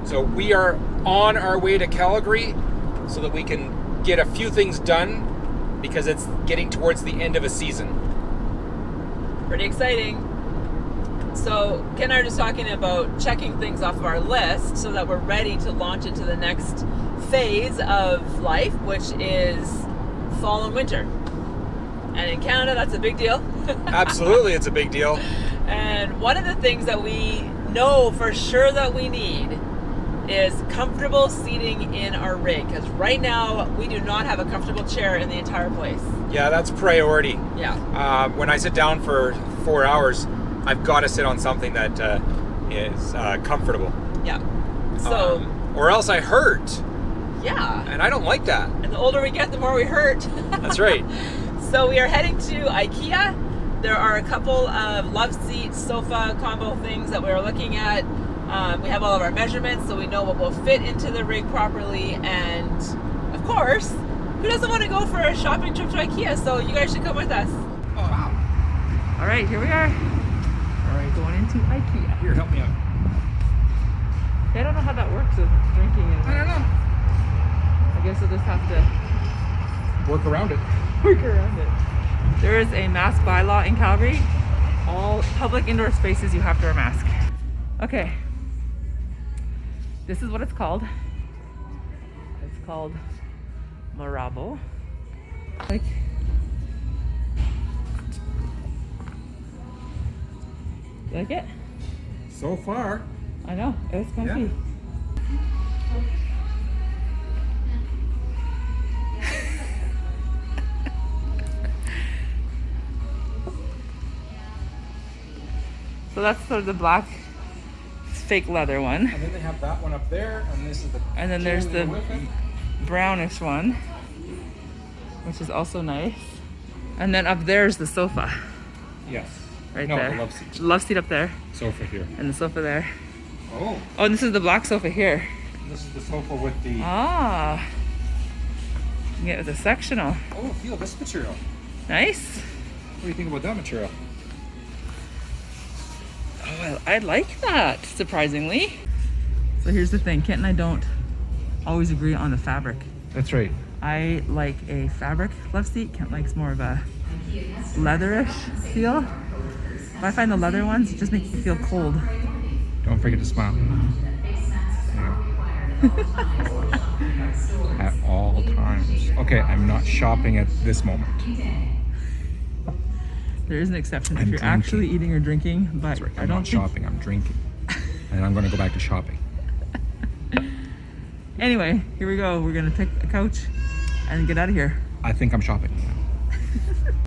So we are on our way to Calgary so that we can get a few things done because it's getting towards the end of a season. Pretty exciting. So Ken and I are just talking about checking things off of our list so that we're ready to launch into the next phase of life, which is fall and winter. And in Canada, that's a big deal. Absolutely, it's a big deal. And one of the things that we know for sure that we need is comfortable seating in our rig. Because right now, we do not have a comfortable chair in the entire place. Yeah, that's priority. Yeah. When I sit down for 4 hours, I've got to sit on something that is comfortable. Yeah. So. Or else I hurt. Yeah. And I don't like that. And the older we get, the more we hurt. That's right. So we are heading to Ikea. There are a couple of love seat sofa combo things that we're looking at. We have all of our measurements, so we know what will fit into the rig properly. And of course, who doesn't want to go for a shopping trip to Ikea? So you guys should come with us. Oh, wow. All right, here we are. All right, going into Ikea. Here, help me out. I don't know how that works with drinking. I don't know. I guess we'll just have to Work around it. work around it. There is a mask bylaw in Calgary. All public indoor spaces, you have to wear a mask. Okay. This is what it's called. It's called Marabo. Like, you like it? So far. I know, it's comfy. Yeah. So that's sort of the black fake leather one. And then they have that one up there, and this is the. And then there's the brownish one, which is also nice. And then up there's the sofa. Yes. Right no, there. the love seat. Love seat up there. Sofa here. And the sofa there. Oh. Oh, and this is the black sofa here. This is the sofa with the. Ah. You get the sectional. Oh, feel this material. Nice. What do you think about that material? Oh, I like that, surprisingly. So here's the thing, Kent and I don't always agree on the fabric. That's right. I like a fabric love seat. Kent likes more of a leatherish feel. But I find the leather ones just make you feel cold. Don't forget to smile. At all times. Okay, I'm not shopping at this moment. There is an exception I'm if you're drinking. actually eating or drinking, but That's right. I I'm don't not think... shopping, I'm drinking. And I'm going to go back to shopping. Anyway, here we go. We're going to pick a couch and get out of here. I think I'm shopping now.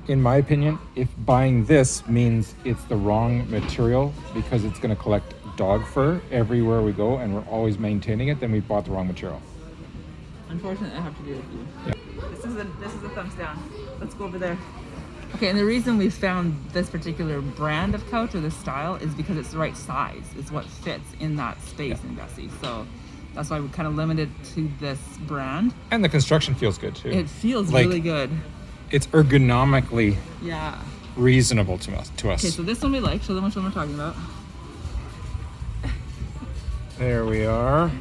In my opinion, if buying this means it's the wrong material because it's going to collect dog fur everywhere we go and we're always maintaining it, then we bought the wrong material. Unfortunately, I have to be with you. Yeah. This is a thumbs down. Let's go over there. Okay, and the reason we found this particular brand of couch or this style is because it's the right size. It's what fits in that space in Bessie. So that's why we kind of limited to this brand. And the construction feels good too. It feels Like, really good. It's ergonomically Yeah. reasonable to us. Okay, so this one we like. Show them which one we're talking about. There we are.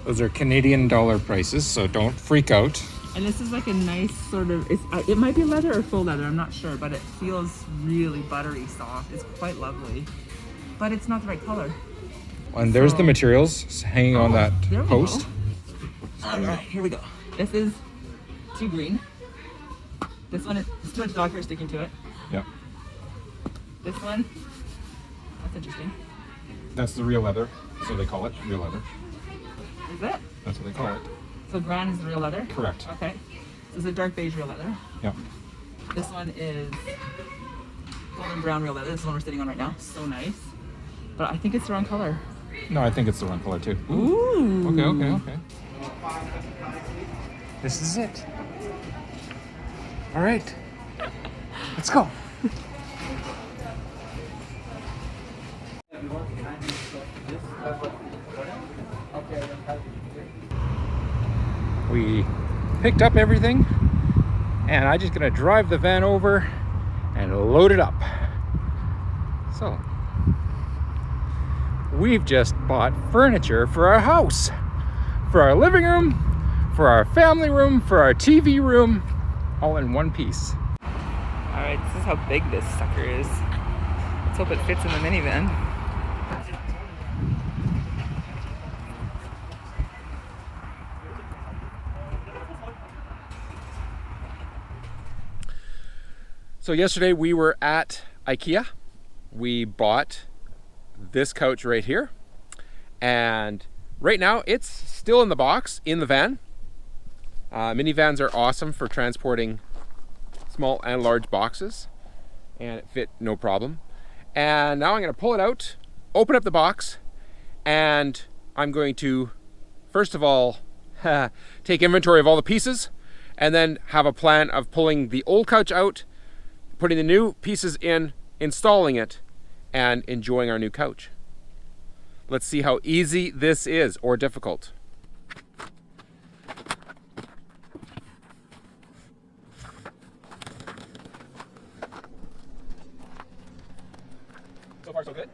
Those are Canadian dollar prices, so don't freak out. And this is like a nice sort of, it might be leather or faux leather, I'm not sure, but it feels really buttery soft. It's quite lovely, but it's not the right color. And there's the materials hanging on that there we post. go. All right, here we go. This is too green. This one is too much dog hair sticking to it. Yeah. This one, that's interesting. That's the real leather, so they call it real leather. Is it? That's what they call it. So brown is the real leather? Correct. Okay. So it's a dark beige real leather. Yeah. This one is golden brown real leather. This is the one we're sitting on right now. So nice. But I think it's the wrong color. No, I think it's the wrong color too. Ooh. Okay. This is it. All right. Let's go. We picked up everything and I'm just gonna drive the van over and load it up. So we've just bought furniture for our house, for our living room, for our family room, for our TV room, all in one piece. All right, this is how big this sucker is. Let's hope it fits in the minivan. So yesterday we were at Ikea. We bought this couch right here. And right now it's still in the box, in the van. Minivans are awesome for transporting small and large boxes. And it fit no problem. And now I'm gonna pull it out, open up the box, and I'm going to, first of all, take inventory of all the pieces, and then have a plan of pulling the old couch out, putting the new pieces in, installing it, and enjoying our new couch. Let's see how easy this is, or difficult. So far, so good.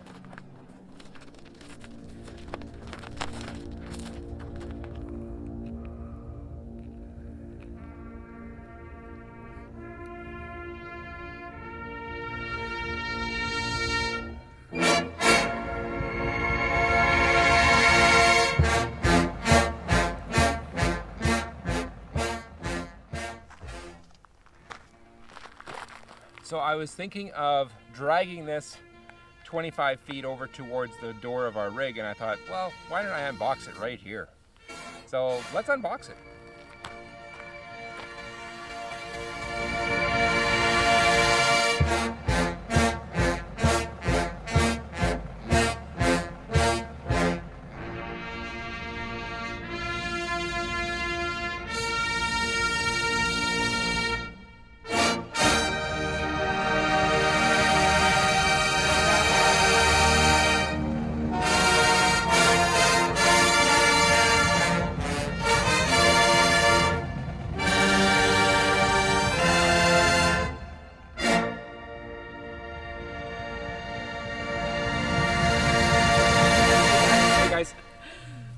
So I was thinking of dragging this 25 feet over towards the door of our rig, and I thought, well, why don't I unbox it right here? So let's unbox it.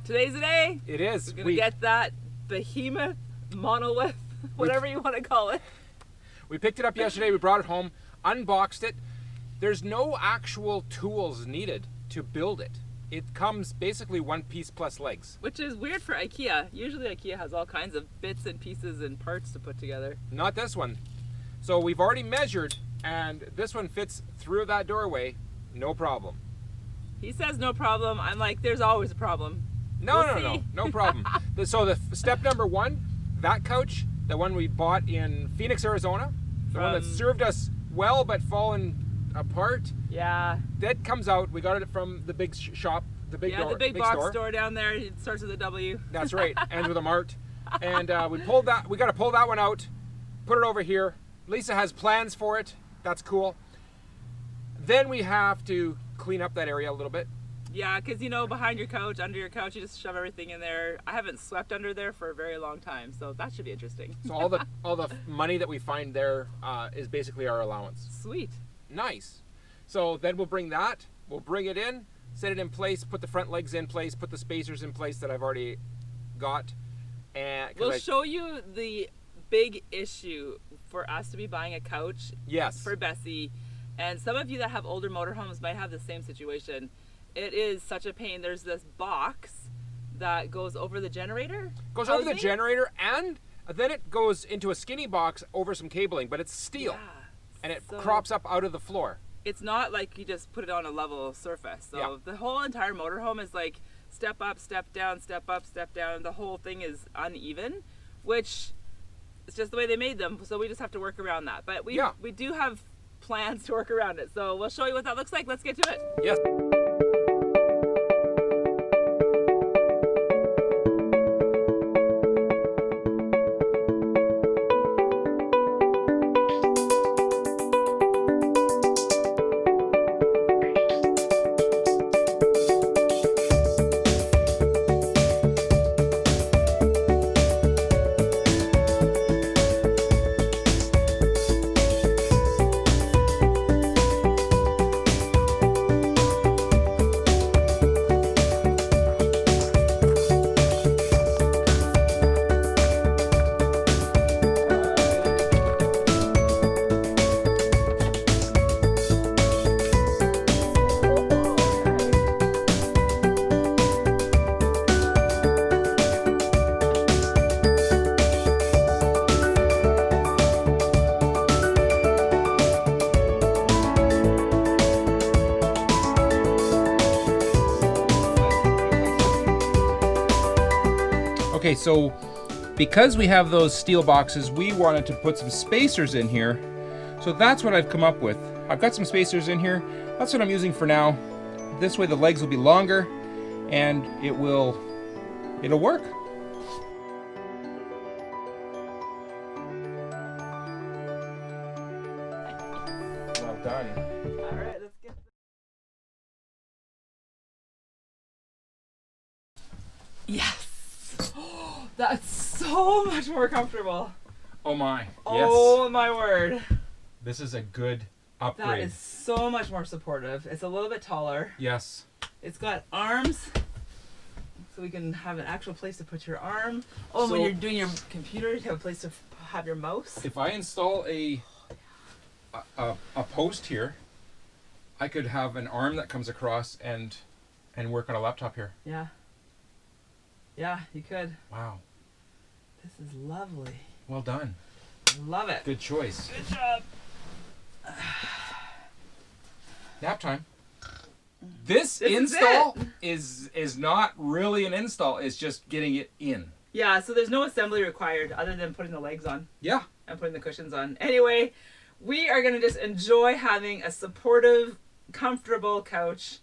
Today's the day. It is. We're gonna get that behemoth, monolith, whatever you want to call it. We picked it up yesterday, we brought it home, unboxed it. There's no actual tools needed to build it. It comes basically one piece plus legs. Which is weird for Ikea. Usually Ikea has all kinds of bits and pieces and parts to put together. Not this one. So we've already measured, and this one fits through that doorway, no problem. He says no problem. I'm like, there's always a problem. No problem. So the step number one, that couch, the one we bought in Phoenix, Arizona, the one that served us well but fallen apart. Yeah. That comes out. We got it from the big shop, the big door, the big box store down there. It starts with a W. That's right, ends with a Mart. And we pulled that. We got to pull that one out, put it over here. Lisa has plans for it. That's cool. Then we have to clean up that area a little bit. Yeah, because, you know, behind your couch, under your couch, you just shove everything in there. I haven't swept under there for a very long time, so that should be interesting. So all the money that we find there is basically our allowance. Sweet. Nice. So then we'll bring that, we'll bring it in, set it in place, put the front legs in place, put the spacers in place that I've already got. And we'll show you the big issue for us to be buying a couch. Yes. For Bessie. And some of you that have older motorhomes might have the same situation. It is such a pain. There's this box that goes over the generator. Goes over the generator, and then it goes into a skinny box over some cabling, but it's steel. Yeah. And it crops up out of the floor. It's not like you just put it on a level surface. So the whole entire motorhome is like step up, step down, step up, step down. The whole thing is uneven, which is just the way they made them. So we just have to work around that. But we do have plans to work around it. So we'll show you what that looks like. Let's get to it. Yes. Okay, so because we have those steel boxes, we wanted to put some spacers in here. So that's what I've come up with. I've got some spacers in here. That's what I'm using for now. This way the legs will be longer and it'll work. Well done. All right, let's get. Yes. That's so much more comfortable. Oh my. Yes. Oh my word. This is a good upgrade. That is so much more supportive. It's a little bit taller. Yes. It's got arms, so we can have an actual place to put your arm. Oh, So, when you're doing your computer, you have a place to have your mouse. if I install a post here, I could have an arm that comes across and work on a laptop here. Yeah. Yeah, you could. Wow. This is lovely. Well done. Love it. Good choice. Good job. Nap time. This This is install it. is not really an install, it's just getting it in. Yeah, so there's no assembly required other than putting the legs on Yeah. and putting the cushions on. Anyway, we are going to just enjoy having a supportive, comfortable couch.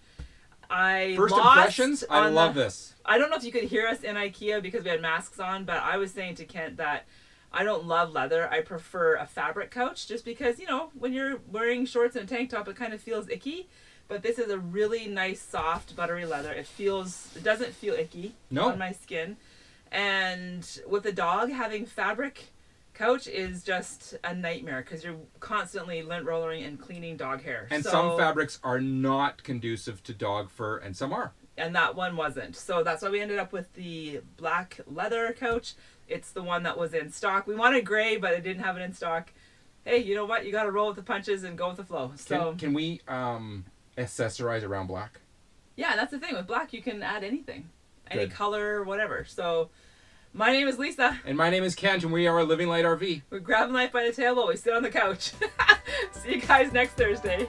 First impressions, I love this. I don't know if you could hear us in Ikea because we had masks on, but I was saying to Kent that I don't love leather. I prefer a fabric couch just because, you know, when you're wearing shorts and a tank top, it kind of feels icky. But this is a really nice, soft, buttery leather. It doesn't feel icky on my skin. And with a dog, having fabric couch is just a nightmare because you're constantly lint rollering and cleaning dog hair. And some fabrics are not conducive to dog fur, and some are. And that one wasn't. So that's why we ended up with the black leather couch. It's the one that was in stock. We wanted gray, but it didn't have it in stock. Hey, you know what? You got to roll with the punches and go with the flow. So Can we accessorize around black? yeah, that's the thing. With black, you can add anything. Any Good. color, whatever. So my name is Lisa. And my name is Kent, and we are a Living Light RV. We grab life by the tail while we sit on the couch. See you guys next Thursday.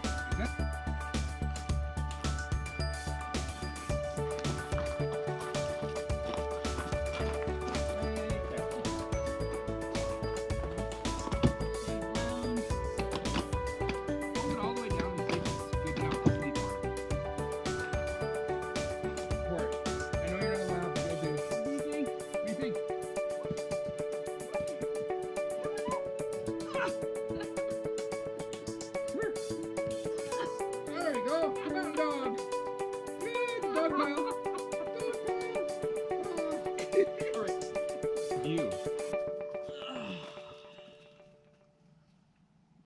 There we go. Come on, dog. Good dog pile.